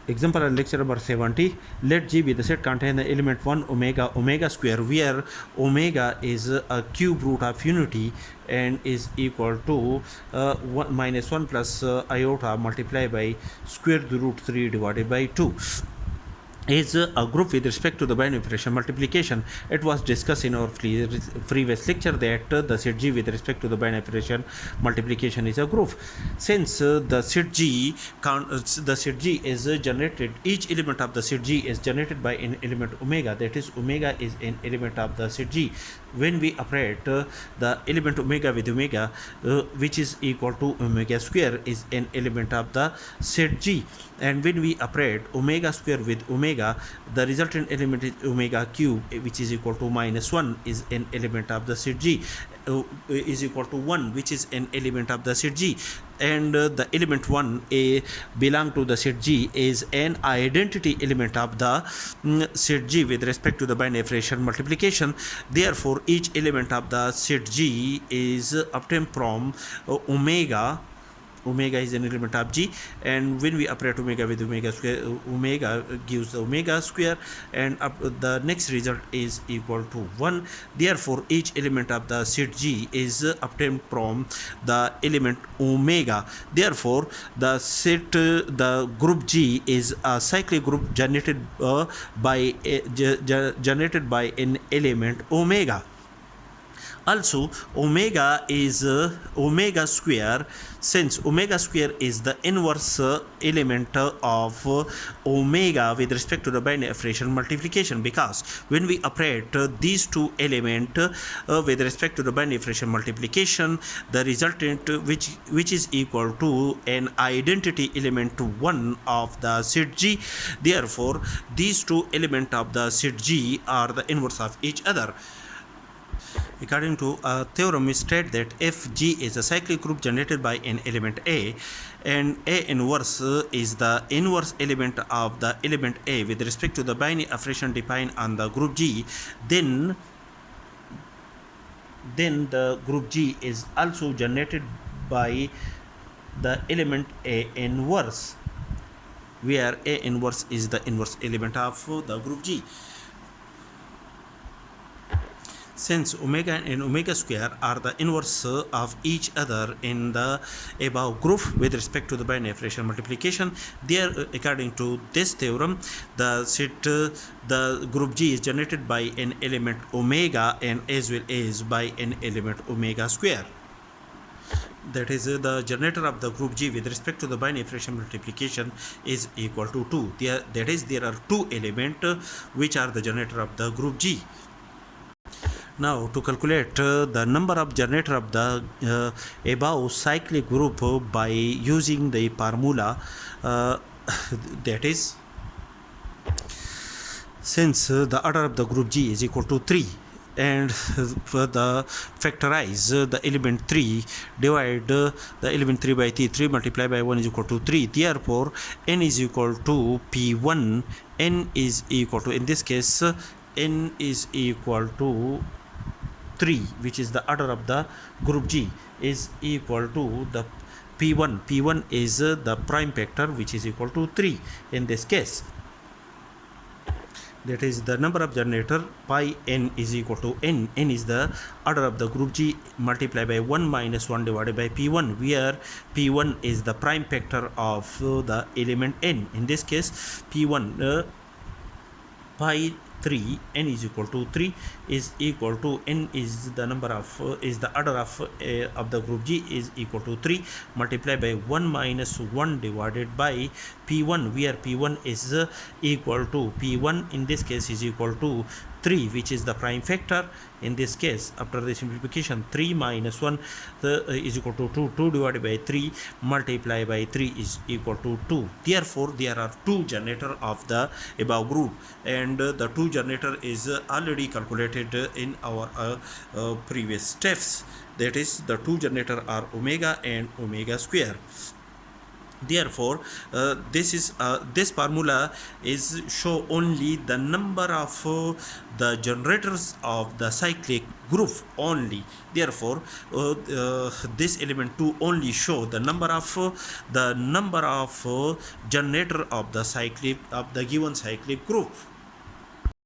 Example lecture number 70. Let G be the set contain the element 1 omega omega square, where omega is a cube root of unity and is equal to 1 minus 1 plus iota multiplied by square root 3 divided by 2. Is a group with respect to the binary operation multiplication. It was discussed in our previous lecture that the set G with respect to the binary operation multiplication is a group. Since the set G is generated, each element of the set G is generated by an element omega, that is omega is an element of the set G. When we operate the element omega with omega, which is equal to omega square, is an element of the set G, and when we operate omega square with omega, the resultant element is omega cube, which is equal to minus 1, is an element of the set G, is equal to 1, which is an element of the set G, and the element 1 a belong to the set G is an identity element of the set G with respect to the binary operation multiplication. Therefore, each element of the set G is obtained from omega. Omega is an element of G, and when we operate omega with omega square, omega gives the omega square, and the next result is equal to 1. Therefore, each element of the set G is obtained from the element omega. Therefore, the group G is a cyclic group generated by an element omega. Also, omega is omega square, since omega square is the inverse element of omega with respect to the binary operation multiplication, because when we operate these two elements with respect to the binary operation multiplication, the resultant which is equal to an identity element 1 of the set G. Therefore, these two elements of the set G are the inverse of each other. According to a theorem, we state that if G is a cyclic group generated by an element A, and A inverse is the inverse element of the element A with respect to the binary operation defined on the group G, then the group G is also generated by the element A inverse, where A inverse is the inverse element of the group G. Since omega and omega square are the inverse of each other in the above group with respect to the binary operation multiplication, there, according to this theorem, the group G is generated by an element omega and as well as by an element omega square. That is, the generator of the group G with respect to the binary operation multiplication is equal to 2. That is, there are two elements which are the generator of the group G. Now, to calculate the number of generator of the above cyclic group by using the formula, that is, since the order of the group G is equal to 3, and for the factorize the element 3, divide the element 3 by 3 multiplied by 1 is equal to 3. Therefore, n is equal to P1. N is equal to, in this case, n is equal to 3, which is the order of the group G, is equal to the P1. P1 is the prime factor, which is equal to 3 in this case. That is, the number of generator pi n is equal to n. N is the order of the group G multiplied by 1 minus 1 divided by P1, where P1 is the prime factor of the element n. In this case, P1 pi 3, n is equal to 3, is equal to, n is the number of is the order of the group G is equal to 3 multiplied by 1 minus 1 divided by P1, where P1 is equal to, P1 in this case is equal to 3, which is the prime factor. In this case, after the simplification, 3 minus 1 is equal to 2. 2 divided by 3 multiplied by 3 is equal to 2. Therefore, there are two generator of the above group, and the two generator is already calculated in our previous steps. That is, the two generator are omega and omega square. Therefore, this formula is show only the number of the generators of the cyclic group only. Therefore, this element 2 only show the number of generator of the cyclic of the given cyclic group.